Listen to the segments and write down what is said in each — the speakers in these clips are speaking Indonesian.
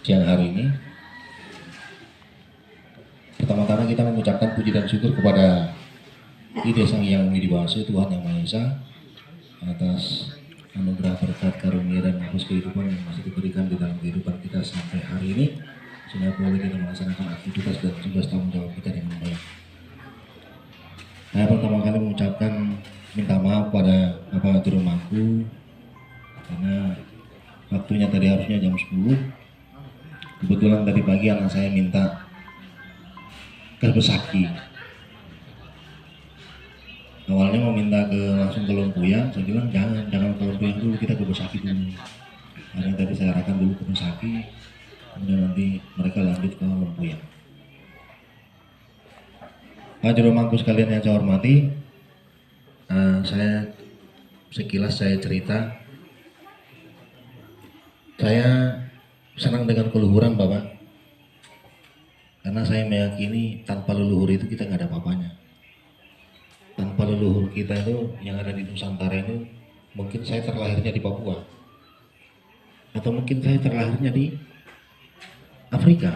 siang hari ini. Pertama-tama kita mengucapkan puji dan syukur kepada Ide Sang Yang Widibawasa, Tuhan Yang Maha Esa, atas anugerah berkat karunia dan nafas kehidupan yang masih diberikan di dalam kehidupan kita sampai hari ini, sehingga boleh kita melaksanakan aktivitas dan tugas tanggung jawab kita dengan baik. Saya pertama kali mengucapkan minta maaf pada Bapak Juru Mangku karena waktunya tadi harusnya jam 10. Kebetulan tadi pagi anak saya minta ke Besaki. Awalnya mau minta langsung ke Lempuyang, saya bilang jangan ke Lempuyang dulu, kita ke Besaki dulu. Karena tadi saya arahkan dulu ke Besaki, kemudian nanti mereka lanjut ke Lempuyang. Pak Juru Mangku sekalian yang saya hormati, saya sekilas saya cerita, saya senang dengan keluhuran Bapak, karena saya meyakini tanpa leluhur itu kita nggak ada apa-apanya. Tanpa leluhur kita itu yang ada di Nusantara itu, mungkin saya terlahirnya di Papua, atau mungkin saya terlahirnya di Afrika,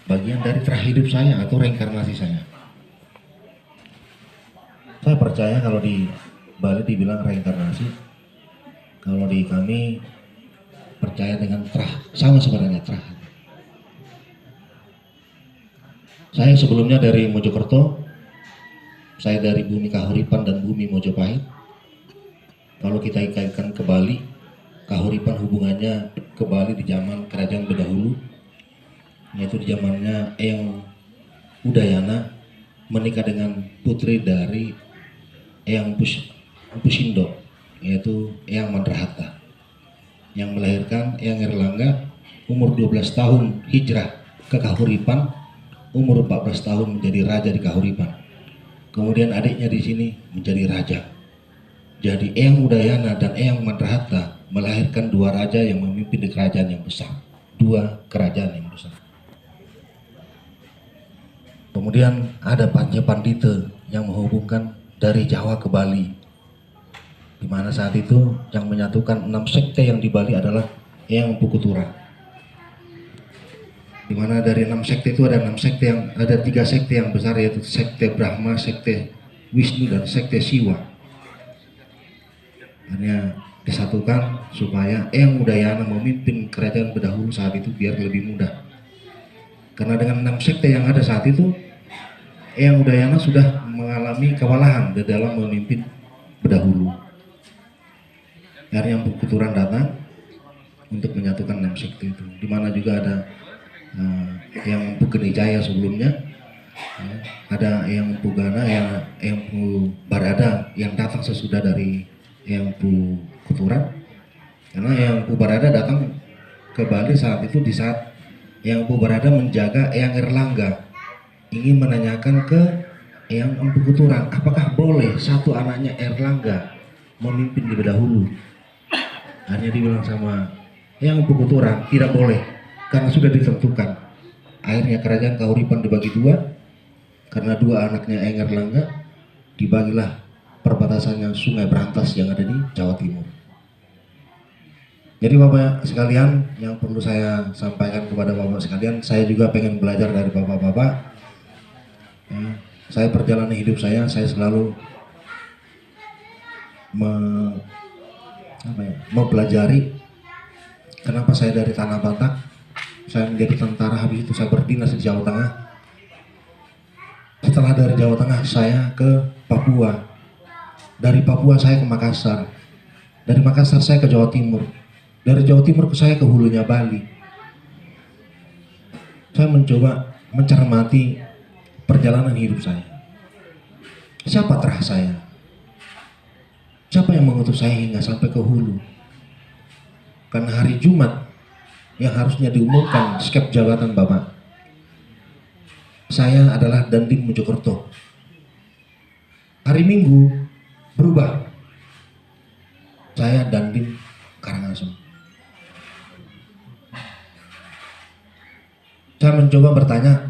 bagian dari terhidup saya atau reinkarnasi saya. Saya percaya kalau di Bali dibilang reinkarnasi, kalau di kami percaya dengan terah, sama sebenarnya terah. Saya sebelumnya dari Mojokerto, saya dari bumi Kahuripan dan bumi Mojopahit. Kalau kita kaitkan ke Bali, Kahuripan hubungannya ke Bali di zaman kerajaan berdahulu, yaitu di zamannya Eyang Udayana menikah dengan putri dari Eyang Pusindo, yaitu Eyang Madrahata, yang melahirkan Eyang Erlangga umur 12 tahun hijrah ke Kahuripan, umur 14 tahun menjadi raja di Kahuripan. Kemudian adiknya di sini menjadi raja. Jadi Eyang Udayana dan Eyang Madrahata melahirkan dua raja yang memimpin di kerajaan yang besar, dua kerajaan yang besar. Kemudian ada Panja Pandita yang menghubungkan dari Jawa ke Bali, di mana saat itu yang menyatukan 6 sekte yang di Bali adalah Eyang Empu Kuturan. Di mana dari 6 sekte itu ada 6 sekte yang ada 3 sekte yang besar, yaitu sekte Brahma, sekte Wisnu dan sekte Siwa. Hanya disatukan supaya Eyang Udayana memimpin kerajaan berdahulu saat itu biar lebih mudah. Karena dengan 6 sekte yang ada saat itu, Eyang Udayana sudah mengalami kewalahan di dalam memimpin berdahulu. Akhirnya Empu Kuturan datang untuk menyatukan 6 sekte itu. Di mana juga ada Eyang Empu Genijaya sebelumnya, ada Eyang Empu Gana, Eyang Empu Barada yang datang sesudah dari Eyang Empu Kuturan. Karena Eyang Empu Barada datang ke Bali saat itu di saat Eyang Empu Barada menjaga Eyang Erlangga, ingin menanyakan ke Eyang Empu Kuturan, apakah boleh satu anaknya Erlangga memimpin lebih dahulu. Hanya dibilang sama Eyang Empu Kuturan, tidak boleh, karena sudah ditentukan. Akhirnya kerajaan Kahuripan dibagi dua, karena dua anaknya Eyang Erlangga, dibagilah perbatasannya Sungai Berantas yang ada di Jawa Timur. Jadi Bapak sekalian, yang perlu saya sampaikan kepada Bapak sekalian, saya juga pengen belajar dari Bapak-Bapak. Saya perjalanan hidup saya selalu mempelajari kenapa saya dari Tanah Batak, saya menjadi tentara, habis itu saya berdinas di Jawa Tengah. Setelah dari Jawa Tengah saya ke Papua, dari Papua saya ke Makassar, dari Makassar saya ke Jawa Timur, dari Jawa Timur saya ke hulunya Bali. Saya mencoba mencermati perjalanan hidup saya. Siapa terah saya? Siapa yang mengutus saya hingga sampai ke hulu? Karena hari Jumat yang harusnya diumumkan skep jabatan Bapak, saya adalah Dandim Mojokerto. Hari Minggu berubah, saya Dandim Karangasem. Saya mencoba bertanya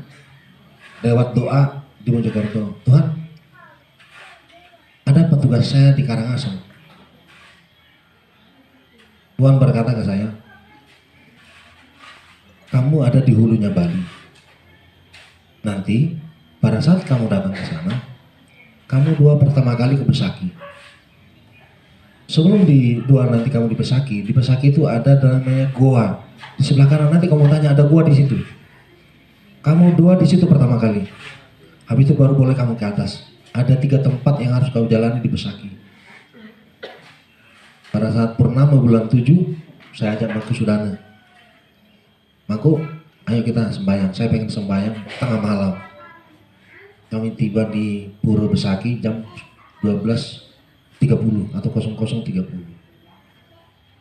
lewat doa di Mojokerto, Tuhan, ada petugas saya di Karangasem. Tuhan berkata ke saya, kamu ada di hulunya Bali. Nanti pada saat kamu datang ke sana, kamu dua pertama kali ke Besaki. Sebelum nanti kamu di Besaki itu ada namanya goa. Di sebelah kanan nanti kamu tanya ada goa di situ. Kamu dua di situ pertama kali. Habis itu baru boleh kamu ke atas. Ada 3 tempat yang harus kau jalani di Besaki. Pada saat purnama bulan 7, saya ajak Mangku Sudana. Mangku, ayo kita sembahyang. Saya pengen sembahyang tengah malam. Kami tiba di Pura Besaki jam 12.30 atau 00.30.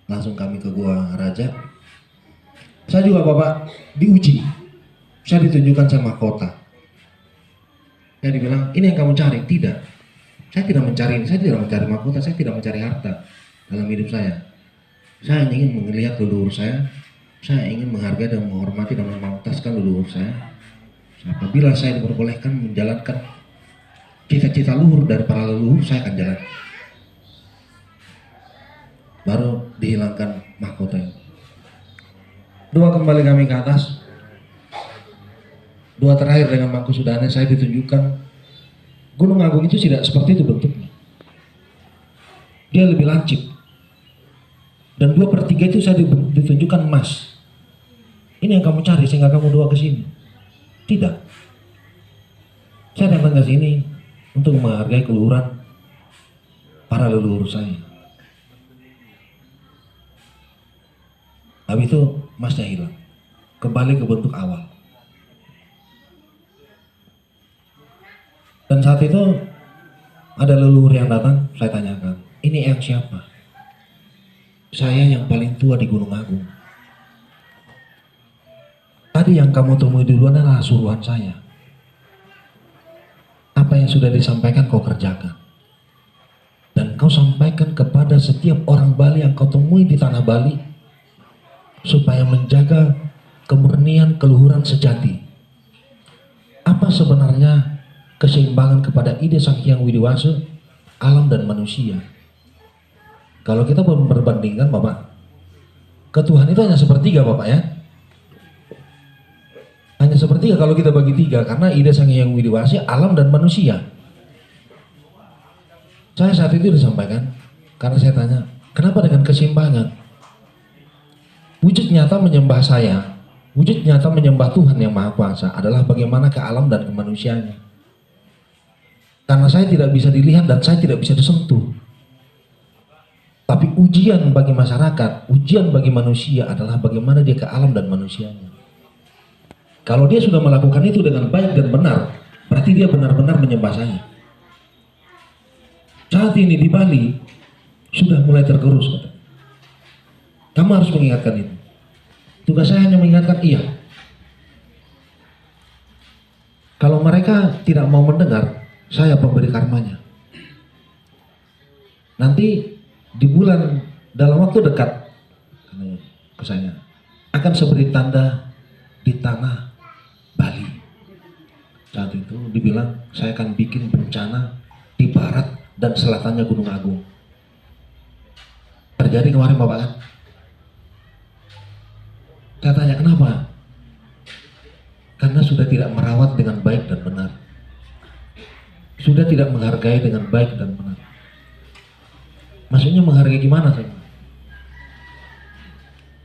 Langsung kami ke Gua Raja. Saya juga Bapak diuji. Saya ditunjukkan sama mahkota. Saya dibilang, ini yang kamu cari. Tidak. Saya tidak mencari mahkota, saya tidak mencari harta dalam hidup saya. Saya ingin melihat leluhur saya ingin menghargai dan menghormati dan memantaskan leluhur saya. Apabila saya diperbolehkan menjalankan cita-cita luhur dari para leluhur, saya akan jalan. Baru dihilangkan mahkota itu. 2 kembali kami ke atas. 2 terakhir dengan Mangku Sudana, saya ditunjukkan Gunung Agung itu tidak seperti itu bentuknya. Dia lebih lancip. Dan 2/3 itu saya ditunjukkan emas. Ini yang kamu cari sehingga kamu dua ke sini. Tidak. Saya datang ke sini untuk menghargai keluhuran para leluhur saya. Habis itu emasnya hilang. Kembali ke bentuk awal. Dan saat itu ada leluhur yang datang, saya tanyakan, ini yang siapa? Saya yang paling tua di Gunung Agung. Tadi yang kamu temui duluan adalah suruhan saya. Apa yang sudah disampaikan kau kerjakan. Dan kau sampaikan kepada setiap orang Bali yang kau temui di tanah Bali, supaya menjaga kemurnian keluhuran sejati. Apa sebenarnya keseimbangan kepada ide Sang Hyang Widiwasa, alam dan manusia? Kalau kita memperbandingkan Bapak, ketuhanan itu hanya sepertiga Bapak ya. Hanya sepertiga kalau kita bagi 3, karena ide Sang Hyang Widiwasa alam dan manusia. Saya saat itu disampaikan, karena saya tanya, kenapa dengan keseimbangan? Wujud nyata menyembah saya, wujud nyata menyembah Tuhan yang Maha Kuasa adalah bagaimana ke alam dan ke manusianya. Karena saya tidak bisa dilihat dan saya tidak bisa disentuh. Tapi ujian bagi masyarakat, ujian bagi manusia adalah bagaimana dia ke alam dan manusianya. Kalau dia sudah melakukan itu dengan baik dan benar, berarti dia benar-benar menyembah saya. Saat ini di Bali sudah mulai tergerus. Kamu harus mengingatkan itu. Tugas saya hanya mengingatkan iya. Kalau mereka tidak mau mendengar, saya pemberi karmanya. Nanti di bulan dalam waktu dekat ke saya akan seberi tanda di tanah Bali. Saat itu dibilang saya akan bikin bencana di barat dan selatannya Gunung Agung. Terjadi kemarin Bapak kan? Saya tanya kenapa? Karena sudah tidak merawat dengan baik dan benar. Sudah tidak menghargai dengan baik dan benar. Maksudnya menghargai gimana saya?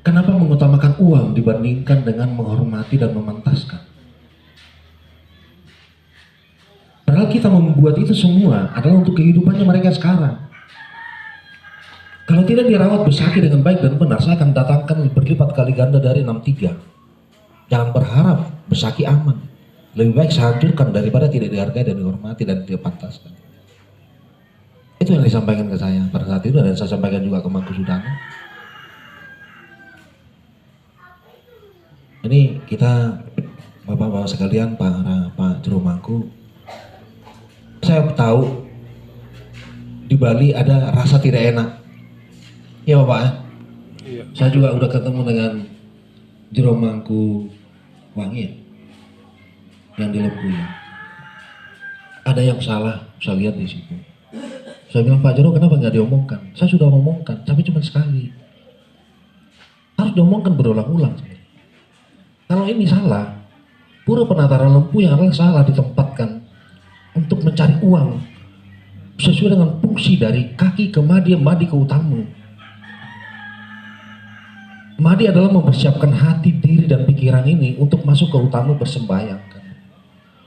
Kenapa mengutamakan uang dibandingkan dengan menghormati dan memantaskan? Padahal kita membuat itu semua adalah untuk kehidupannya mereka sekarang. Kalau tidak dirawat Besaki dengan baik dan benar, saya akan datangkan berlipat kali ganda dari 63. Jangan berharap Besaki aman. Lebih baik saya hancurkan daripada tidak dihargai dan dihormati dan tidak pantaskan. Itu yang disampaikan ke saya pada saat itu dan saya sampaikan juga ke Mangku Sudana. Ini kita Bapak-bapak sekalian, Pak Jero Mangku, saya tahu di Bali ada rasa tidak enak. Iya Bapak ya? Iya. Saya juga udah ketemu dengan Jero Mangku Wangi ya? Yang di Lembu ya. Ada yang salah, saya lihat di situ. Saya bilang, Pak Jero kenapa nggak diomongkan? Saya sudah ngomongkan, tapi cuma sekali. Harus diomongkan berulang-ulang. Kalau ini salah, Pura Penataran Lempu yang adalah salah ditempatkan untuk mencari uang sesuai dengan fungsi dari kaki ke Madi, Madi ke Utama. Madi adalah mempersiapkan hati, diri, dan pikiran ini untuk masuk ke Utama bersembahyang.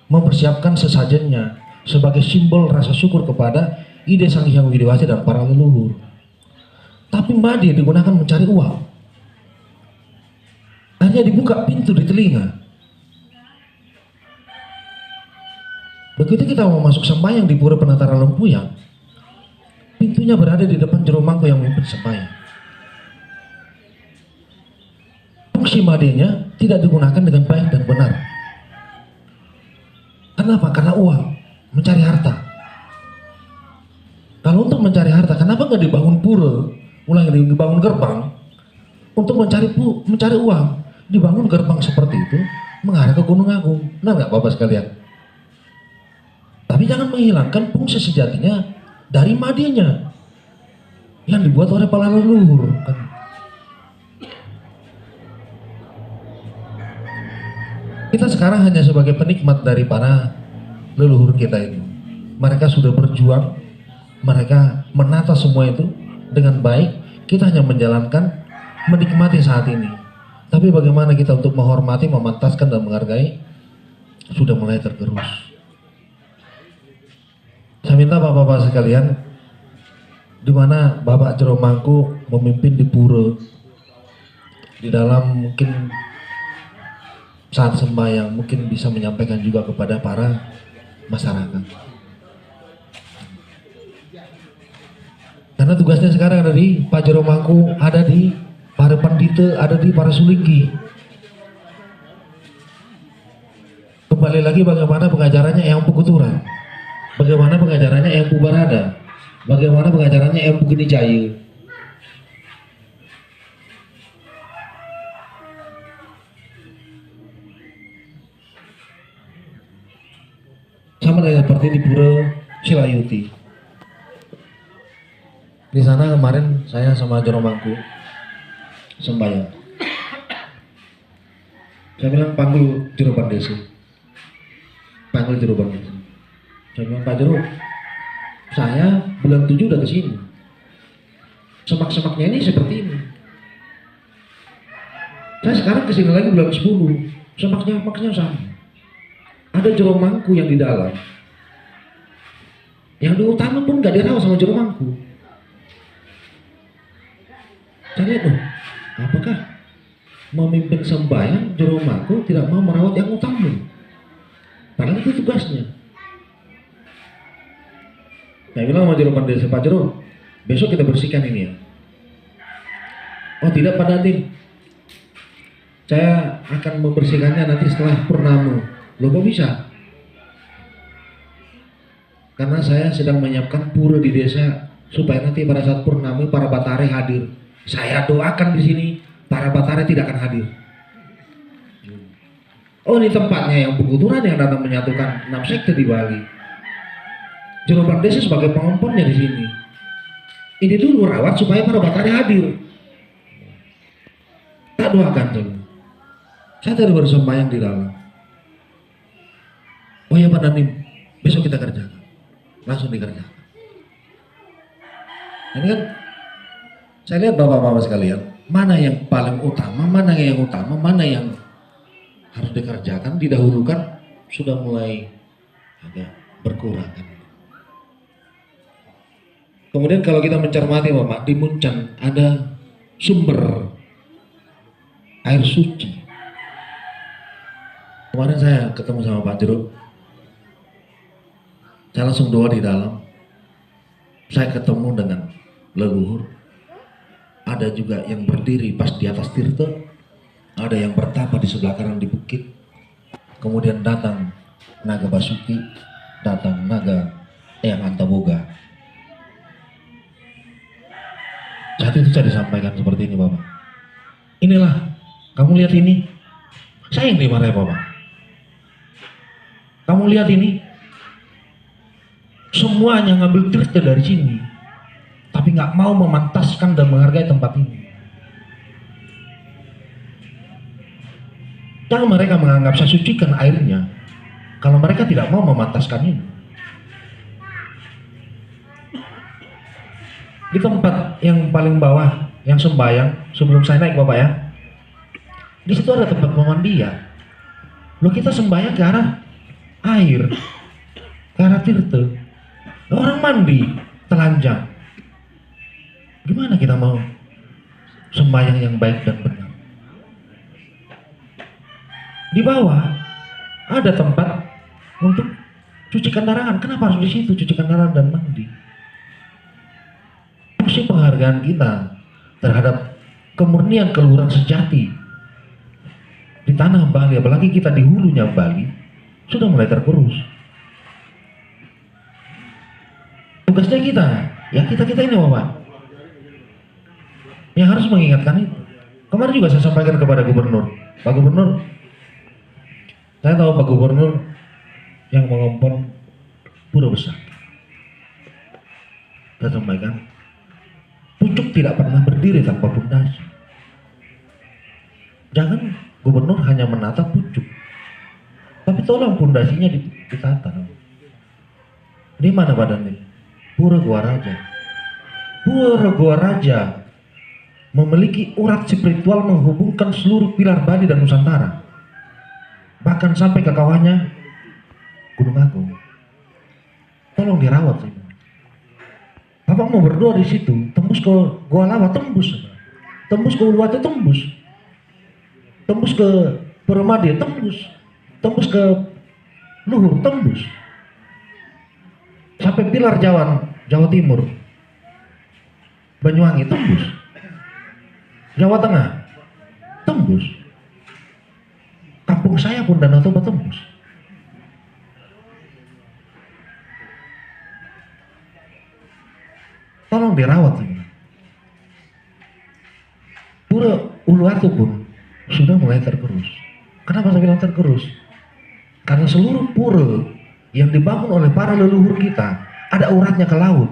Mempersiapkan sesajennya sebagai simbol rasa syukur kepada ide Sang Hyang Widiwasi dan para leluhur. Tapi Madi digunakan mencari uang. Hanya dibuka pintu di telinga. Begitu kita mau masuk sembahyang di Pura Penataran Lempuyang, pintunya berada di depan jero mangko yang memimpin sembahyang. Fungsi Madinya tidak digunakan dengan baik dan benar. Kenapa? Karena uang, mencari harta. Kalau untuk mencari harta, kenapa nggak dibangun pura, dibangun gerbang untuk mencari uang? Dibangun gerbang seperti itu mengarah ke Gunung Agung. Benar nggak Bapak sekalian? Tapi jangan menghilangkan fungsi sejatinya dari Madinya yang dibuat oleh para leluhur. Kita sekarang hanya sebagai penikmat dari para leluhur kita itu. Mereka sudah berjuang, mereka menata semua itu dengan baik. Kita hanya menjalankan, menikmati saat ini. Tapi bagaimana kita untuk menghormati, memantaskan, dan menghargai sudah mulai tergerus. Saya minta bapak-bapak sekalian, di mana Bapak Jero Mangku memimpin di pura, di dalam mungkin saat sembahyang mungkin bisa menyampaikan juga kepada para masyarakat. Karena tugasnya sekarang ada di Pak Jero Mangku, ada di para pandita, ada di para sulinggi. Kembali lagi bagaimana pengajarannya yang Pukuturan, bagaimana pengajarannya yang Pubarada, bagaimana pengajarannya yang Pugini Jaya. Sama dengan seperti di Pura Silayuti. Di sana kemarin saya sama Jero Mangku sembahyang. Saya bilang panggil Jero Pandesi. Panggil Jero Pandesi. Saya bilang, Pak Jero, saya bulan 7 udah kesini. Semak-semaknya ini seperti ini. Saya sekarang kesini lagi bulan 10. Semaknya sama. Ada Jero Mangku yang di dalam. Yang di utama pun gak dirawat sama Jero Mangku. Saya lihat dong, apakah memimpin sembahyang Jero Mangku tidak mau merawat yang utama? Padahal itu tugasnya. Saya bilang sama Jero Pandesi, Pak Jero, besok kita bersihkan ini ya. Oh tidak Pak Dandim, saya akan membersihkannya nanti setelah purnama. Loh kok bisa? Karena saya sedang menyiapkan pura di desa supaya nanti pada saat purnama para batare hadir. Saya doakan di sini para batare tidak akan hadir. Oh ini tempatnya yang Pukuturan yang datang menyatukan 6 sekte di Bali. Jero Pandesi sebagai pengomponnya di sini. Ini dulu rawat supaya para batare hadir. Tak doakan tuh. Saya tadi baru sembahyang di dalam. Oh ya Pak Dandim, besok kita kerjakan. Langsung dikerjakan. Ini kan saya lihat bapak-bapak sekalian, mana yang paling utama, mana yang harus dikerjakan, didahulukan, sudah mulai agak berkurang. Kemudian kalau kita mencermati Bapak, di Muncan ada sumber air suci. Kemarin saya ketemu sama Pak Jero, saya langsung doa di dalam. Saya ketemu dengan leluhur. Ada juga yang berdiri pas di atas tirta, ada yang bertapa di sebelah kanan di bukit. Kemudian datang Naga Basuki, datang Naga Eyang Antaboga. Saat itu saya disampaikan seperti ini Bapak. Inilah, kamu lihat ini. Saya yang dimarahi Bapak. Kamu lihat ini. Semuanya ngambil tirta dari sini. Tapi nggak mau memantaskan dan menghargai tempat ini. Jangan mereka menganggap saya sucikan airnya kalau mereka tidak mau memantaskan ini. Di tempat yang paling bawah, yang sembahyang, sebelum saya naik Bapak ya, di situ ada tempat pemandian. Loh, kita sembahyang ke arah air, ke arah tirta. Orang mandi telanjang. Gimana kita mau sembahyang yang baik dan benar? Di bawah ada tempat untuk cuci kendaraan. Kenapa harus di situ cuci kendaraan dan mandi? Fungsi penghargaan kita terhadap kemurnian keluhuran sejati di tanah Bali, apalagi kita di hulunya Bali, sudah mulai tergerus. Tugasnya kita, ya kita ini Bapak, yang harus mengingatkan itu. Kemarin juga saya sampaikan kepada Gubernur, Pak Gubernur, saya tahu Pak Gubernur yang mengompon pura besar. Saya sampaikan, pucuk tidak pernah berdiri tanpa pondasi. Jangan Gubernur hanya menata pucuk, tapi tolong pondasinya ditata. Di mana badannya? Pura Gua Raja. Pura Gua Raja memiliki urat spiritual menghubungkan seluruh pilar Bali dan Nusantara, bahkan sampai ke kawannya Gunung Agung. Tolong dirawat ini. Bapak mau berdoa di situ, tembus ke Gua Lawa, tembus ke Uluwatu, tembus ke Purwomadi, tembus ke Luhur, tembus sampai pilar Jawa Timur, Banyuwangi, tembus Jawa Tengah, tembus kampung saya pun Danau Toba, tembus. Tolong dirawat ini. Pura Uluwatu pun sudah mulai tergerus. Kenapa saya bilang tergerus? Karena seluruh pura yang dibangun oleh para leluhur kita ada uratnya ke laut.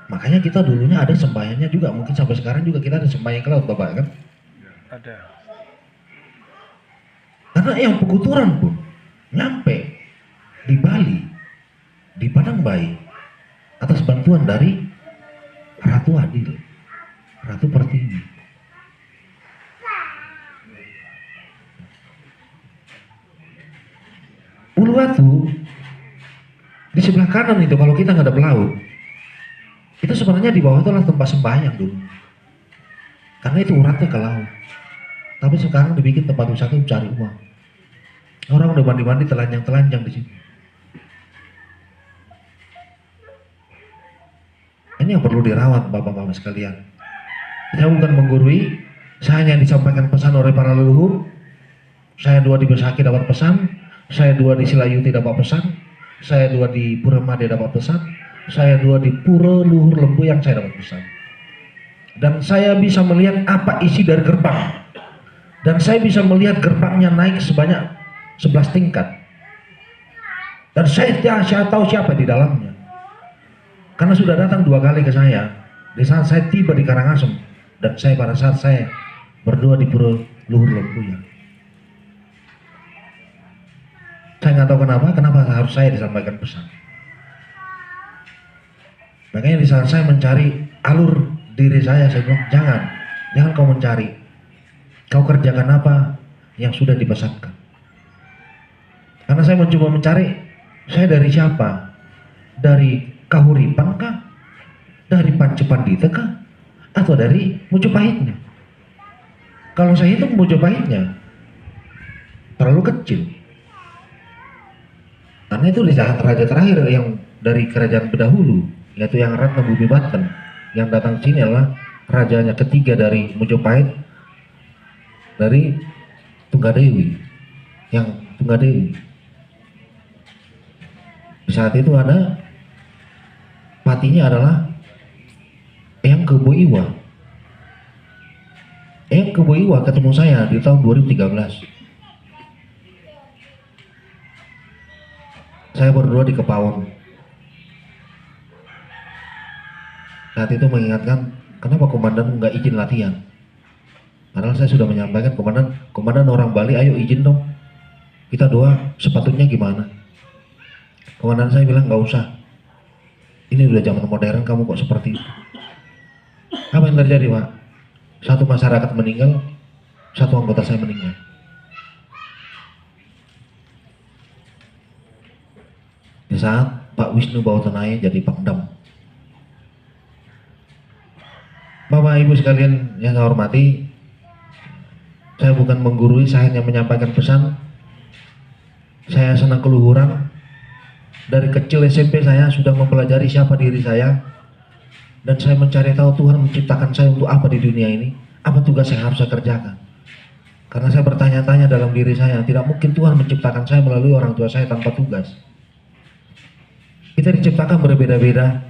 Makanya kita dulunya ada sembahyangnya juga, mungkin sampai sekarang juga kita ada sembahyang ke laut Bapak kan? Ada. Karena yang pekuturan pun nyampe di Bali, di Padang Bayi, atas bantuan dari Ratu Adil, Ratu Pertiwi. Uluwatu di sebelah kanan itu, kalau kita ngadep laut, itu sebenarnya di bawah itu adalah tempat sembahyang dulu, karena itu uratnya ke laut. Tapi sekarang dibikin tempat wisata cari uang. Orang udah mandi-mandi telanjang-telanjang di sini. Ini yang perlu dirawat Bapak-Bapak sekalian. Saya bukan menggurui, saya hanya disampaikan pesan oleh para leluhur. Saya dua di Besaki dapat pesan, saya dua di Silayuti dapat pesan, saya dua di Purwomadi dapat pesan, saya dua di Pura Luhur Lembu yang saya dapat pesan. Dan saya bisa melihat apa isi dari gerbang. Dan saya bisa melihat gerbangnya naik sebanyak 11 tingkat. Dan saya tahu siapa di dalamnya. Karena sudah datang 2 kali ke saya. Di saat saya tiba di Karangasem dan saya pada saat saya berdoa di Pura Luhur Lembuyan. Saya nggak tahu kenapa harus saya disampaikan pesan. Makanya di saat saya mencari alur diri saya bilang jangan kau mencari. Kau kerjakan apa yang sudah dipesankan. Karena saya mencoba mencari, saya dari siapa? Dari Kahuripan kah? Dari Pancepandita kah? Atau dari Mojopahitnya? Kalau saya hitung Mojopahitnya terlalu kecil. Karena itu di saat raja terakhir yang dari kerajaan pendahulu, yaitu yang Ratna Bumi Baten, yang datang sini adalah rajanya ketiga dari Mojopahit, dari Tunggadewi, yang Tunggadewi. Di saat itu ada patinya adalah Eyang Keboiwa. Eyang Keboiwa ketemu saya di tahun 2013. Saya berdoa di Kepawon. Saat itu mengingatkan, kenapa komandan nggak izin latihan? Padahal saya sudah menyampaikan, komandan orang Bali, ayo izin dong, kita doa, sepatutnya gimana? Komandan saya bilang nggak usah, ini udah zaman modern, kamu kok seperti itu. Apa yang terjadi, Pak? Satu masyarakat meninggal, satu anggota saya meninggal. Di saat Pak Wisnu Bautanaya jadi Pangdam. Bapak Ibu sekalian yang saya hormati, saya bukan menggurui, saya hanya menyampaikan pesan. Saya senang keluhuran. Dari kecil SMP saya sudah mempelajari siapa diri saya, dan saya mencari tahu Tuhan menciptakan saya untuk apa di dunia ini, apa tugas yang harus saya kerjakan. Karena saya bertanya-tanya dalam diri saya, tidak mungkin Tuhan menciptakan saya melalui orang tua saya tanpa tugas. Kita diciptakan berbeda-beda,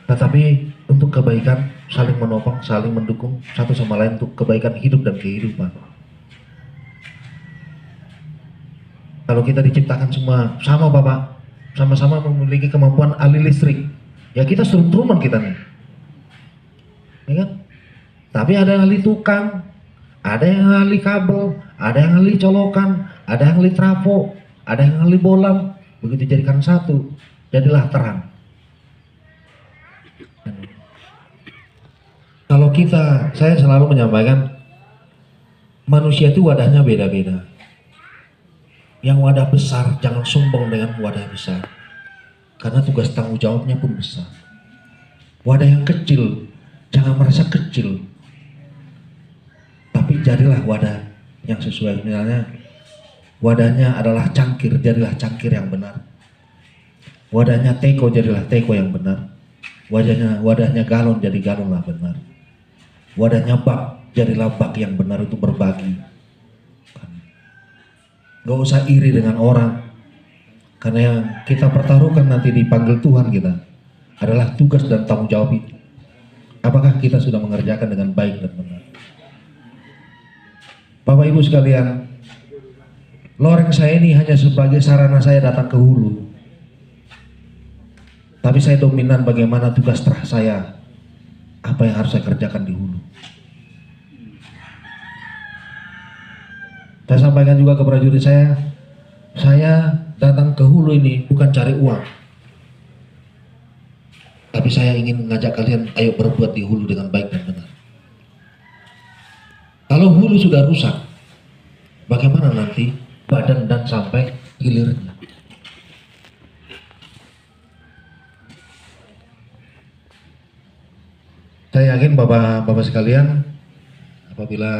tetapi untuk kebaikan, saling menopang, saling mendukung satu sama lain untuk kebaikan hidup dan kehidupan. Kalau kita diciptakan semua sama Bapak, sama-sama memiliki kemampuan ahli listrik, ya kita Truman kita nih, ya kan? Tapi ada yang ahli tukang, ada yang ahli kabel, ada yang ahli colokan, ada yang ahli trafo, ada yang ahli bolam. Begitu jadikan satu, jadilah terang. Kalau kita, saya selalu menyampaikan, manusia itu wadahnya beda-beda. Yang wadah besar, jangan sombong dengan wadah besar, karena tugas tanggung jawabnya pun besar. Wadah yang kecil, jangan merasa kecil, tapi jadilah wadah yang sesuai. Misalnya, wadahnya adalah cangkir, jadilah cangkir yang benar. Wadahnya teko, jadilah teko yang benar. Wadahnya galon, jadi galonlah benar. Wadahnya bak, jadilah bak yang benar untuk berbagi. Gak usah iri dengan orang, karena yang kita pertaruhkan nanti dipanggil Tuhan kita adalah tugas dan tanggung jawab itu. Apakah kita sudah mengerjakan dengan baik dan benar? Bapak Ibu sekalian, loreng saya ini hanya sebagai sarana saya datang ke hulu. Tapi saya dominan bagaimana tugas terah saya, apa yang harus saya kerjakan di hulu. Saya sampaikan juga ke prajurit saya datang ke hulu ini bukan cari uang. Tapi saya ingin mengajak kalian, ayo berbuat di hulu dengan baik dan benar. Kalau hulu sudah rusak, bagaimana nanti badan dan sampai hilirnya? Saya yakin Bapak-bapak sekalian, apabila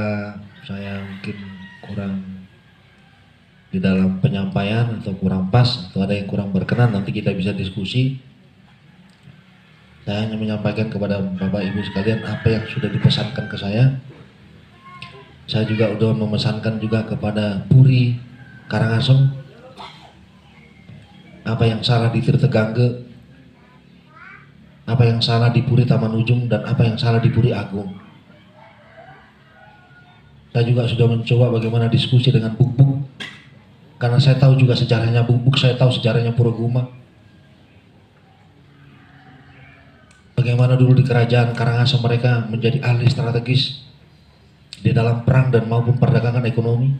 saya mungkin kurang di dalam penyampaian atau kurang pas atau ada yang kurang berkenan, nanti kita bisa diskusi. Saya hanya menyampaikan kepada Bapak Ibu sekalian apa yang sudah dipesankan ke saya. Saya juga sudah memesankan juga kepada Puri Karangasem, apa yang salah di Tirtegangge, apa yang salah di Puri Taman Ujung, dan apa yang salah di Puri Agung. Saya juga sudah mencoba bagaimana diskusi dengan Buk-Buk, karena saya tahu juga sejarahnya Buk-Buk, saya tahu sejarahnya Purwoguma. Bagaimana dulu di kerajaan Karangasem mereka menjadi ahli strategis di dalam perang dan maupun perdagangan ekonomi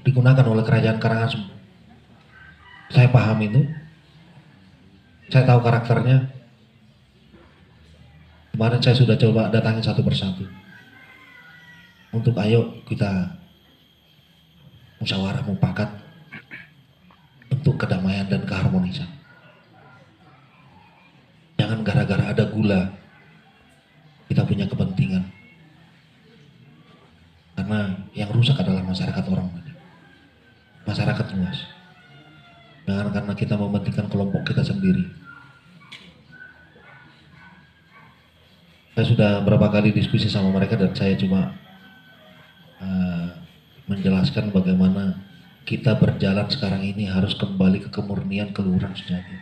digunakan oleh kerajaan Karangasem. Saya paham itu, saya tahu karakternya. Kemarin saya sudah coba datangin satu persatu untuk ayo kita musyawarah mufakat untuk kedamaian dan keharmonisan. Jangan gara-gara ada gula kita punya kepentingan, karena yang rusak adalah masyarakat orang banyak, masyarakat luas. Jangan karena kita mementingkan kelompok kita sendiri. Saya sudah berapa kali diskusi sama mereka dan saya cuma menjelaskan bagaimana kita berjalan sekarang ini harus kembali ke kemurnian keluhuran sejati.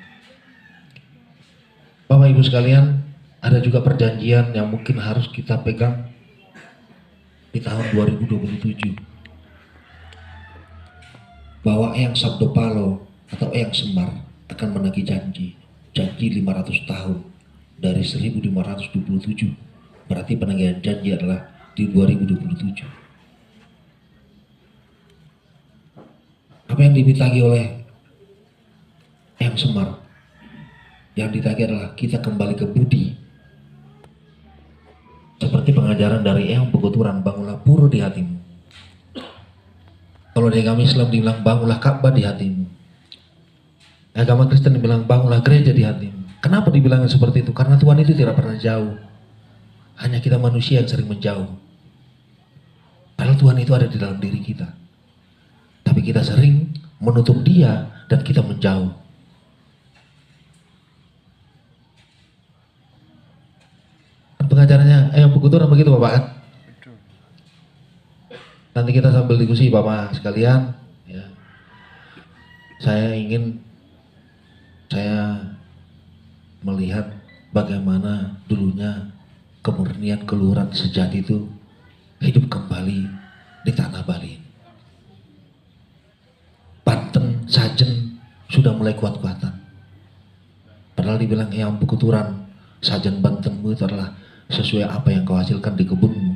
Bapak Ibu sekalian, ada juga perjanjian yang mungkin harus kita pegang di tahun 2027, bahwa Eyang Sabdopalo atau Eyang Semar akan menagih janji 500 tahun dari 1527. Berarti penagihan janji adalah di 2027. Apa yang ditagih oleh Eyang Semar? Yang ditagih adalah kita kembali ke budi. Seperti pengajaran dari Eyang Peguturan, bangunlah pura di hatimu. Kalau di agama Islam dibilang bangunlah Ka'bah di hatimu. Agama Kristen dibilang bangunlah gereja di hatimu. Kenapa dibilangnya seperti itu? Karena Tuhan itu tidak pernah jauh. Hanya kita manusia yang sering menjauh. Padahal Tuhan itu ada di dalam diri kita. Tapi kita sering menutup Dia dan kita menjauh. Pengajarannya Eyang Peguturan begitu Bapak kan? Nanti kita sambil diskusi Bapak sekalian ya. Saya melihat bagaimana dulunya kemurnian keluhuran sejati itu hidup kembali di tanah Bali. Banten, Sajen sudah mulai kuat-kuatan. Padahal dibilang Eyang Peguturan, Sajen Bantenmu itu adalah sesuai apa yang kau hasilkan di kebunmu.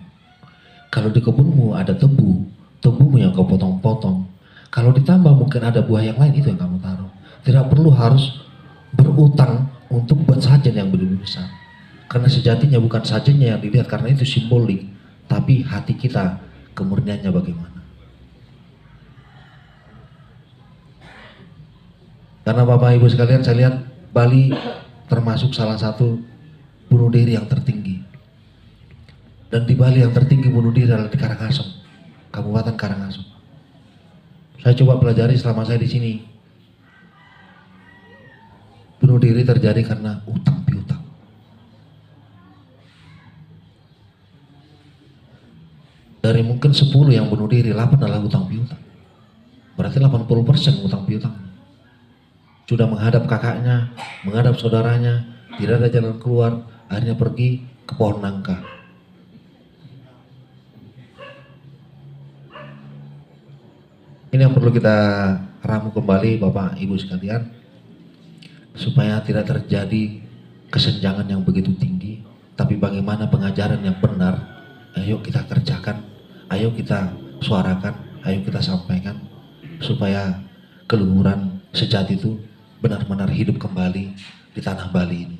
Kalau di kebunmu ada tebumu yang kau potong-potong. Kalau ditambah mungkin ada buah yang lain, itu yang kamu taruh. Tidak perlu harus berutang untuk buat sajen yang lebih besar. Karena sejatinya bukan sajennya yang dilihat, karena itu simbolik. Tapi hati kita, kemurniannya bagaimana. Karena Bapak Ibu sekalian, saya lihat Bali termasuk salah satu bunuh diri yang tertinggi. Dan di Bali yang tertinggi bunuh diri adalah di Karangasem, Kabupaten Karangasem. Saya coba pelajari selama saya di sini. Bunuh diri terjadi karena utang piutang. Dari mungkin 10 yang bunuh diri, 8 adalah utang piutang. Berarti 80% utang piutang. Sudah menghadap kakaknya, menghadap saudaranya, tidak ada jalan keluar, akhirnya pergi ke pohon nangka. Ini yang perlu kita ramu kembali Bapak Ibu sekalian, supaya tidak terjadi kesenjangan yang begitu tinggi, tapi bagaimana pengajaran yang benar, ayo kita kerjakan, ayo kita suarakan, ayo kita sampaikan, supaya keluhuran sejati itu benar-benar hidup kembali di tanah Bali ini.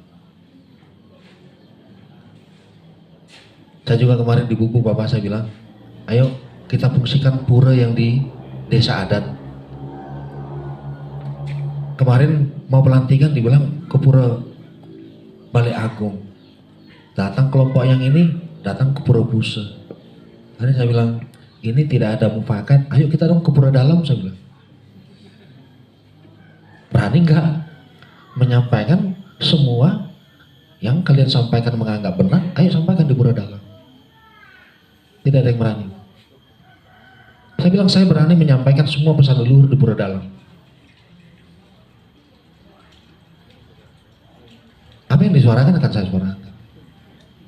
Saya juga kemarin di buku Bapak saya bilang, ayo kita fungsikan pura yang di desa adat. Kemarin mau pelantikan dibilang ke pura Balai Agung. Datang kelompok yang ini, datang ke pura Busa. Akhirnya saya bilang, ini tidak ada mufakat, ayo kita dong ke pura dalam, saya bilang. Berani nggak menyampaikan semua yang kalian sampaikan menganggap benar, ayo sampaikan di pura dalam. Tidak ada yang berani. Saya bilang saya berani menyampaikan semua pesan leluhur di pura dalam. Apa yang disuarakan akan saya suarakan.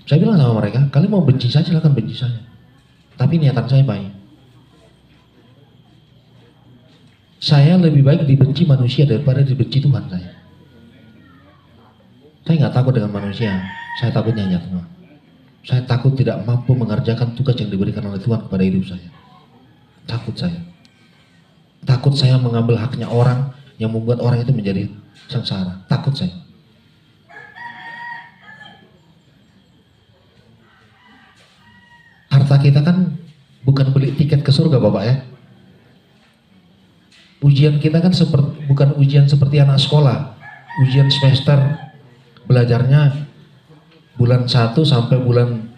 Saya bilang sama mereka, kalian mau benci saya silahkan benci saya. Tapi niatan saya baik. Saya lebih baik dibenci manusia daripada dibenci Tuhan saya. Saya nggak takut dengan manusia, saya takutnya hanya Tuhan. Saya takut tidak mampu mengerjakan tugas yang diberikan oleh Tuhan kepada hidup saya. Takut saya. Takut saya mengambil haknya orang yang membuat orang itu menjadi sengsara. Takut saya. Harta kita kan bukan beli tiket ke surga Bapak ya. Ujian kita kan bukan ujian seperti anak sekolah. Ujian semester belajarnya bulan 1 sampai bulan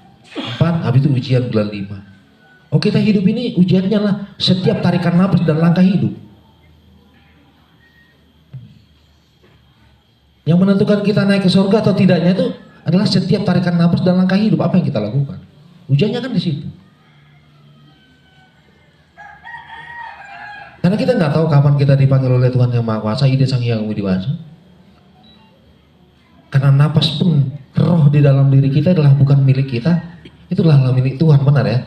4, habis itu ujian bulan 5. Oh kita hidup ini ujiannya lah setiap tarikan napas dan langkah hidup. Yang menentukan kita naik ke surga atau tidaknya itu adalah setiap tarikan napas dan langkah hidup. Apa yang kita lakukan? Ujiannya kan di situ. Karena kita nggak tahu kapan kita dipanggil oleh Tuhan Yang Maha Kuasa, Ide Sang Hyang Widiwasa. Karena napas pun, roh di dalam diri kita adalah bukan milik kita, itulah milik Tuhan, benar ya?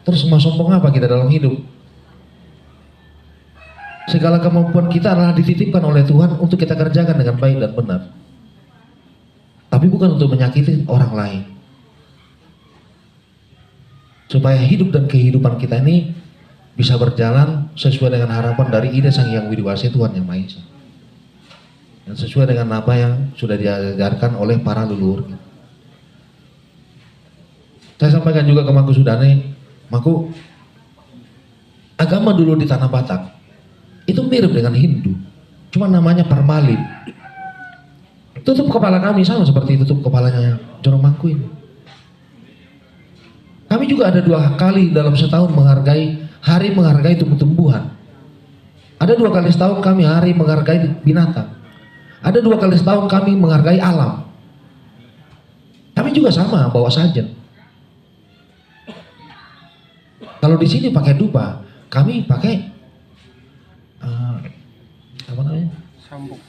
Terus mau sombong apa kita dalam hidup? Segala kemampuan kita adalah dititipkan oleh Tuhan untuk kita kerjakan dengan baik dan benar. Tapi bukan untuk menyakiti orang lain. supaya hidup dan kehidupan kita ini bisa berjalan sesuai dengan harapan dari ide Sang Hyang Widi Wasi Tuhan Yang Maha Esa, dan sesuai dengan apa yang sudah diajarkan oleh para leluhur kita. Saya sampaikan juga ke Mangku Sudane, Mangku, agama dulu di Tanah Batak itu mirip dengan Hindu, cuma namanya Parmalin. Tutup kepala kami sama seperti tutup kepalanya Joro Mangku ini. Kami juga ada 2 kali dalam setahun menghargai tumbuh-tumbuhan. Ada 2 kali setahun kami hari menghargai binatang. Ada 2 kali setahun kami menghargai alam. Kami juga sama bawa sajen. Kalau di sini pakai dupa, kami pakai apa namanya? Sambuk.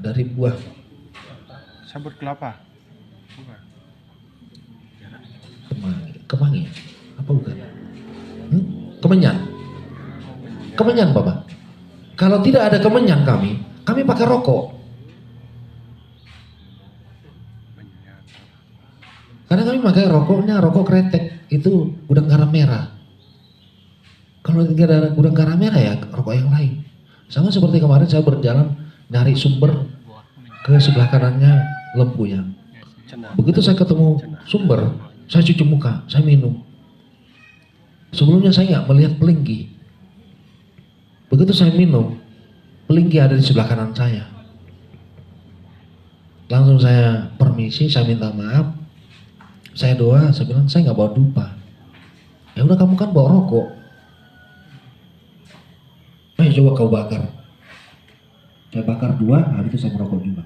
Dari buah Sabut kelapa. Bukan. kemangi, apa bukan? Kemenyan. Kemenyan, Bapak. Kalau tidak ada kemenyan kami pakai rokok. Karena kami pakai rokoknya rokok kretek, itu udang garam merah. Kalau tidak ada udang garam merah ya rokok yang lain. Sama seperti kemarin saya berjalan nyari sumber ke sebelah kanannya Lempuyang. Begitu saya ketemu sumber, saya cuci muka, saya minum. Sebelumnya saya nggak melihat pelinggi. Begitu saya minum, pelinggi ada di sebelah kanan saya. Langsung saya permisi, saya minta maaf. Saya doa, saya bilang saya nggak bawa dupa. Ya udah kamu kan bawa rokok. Ayo coba kau bakar. Saya bakar 2, hari itu saya merokok juga.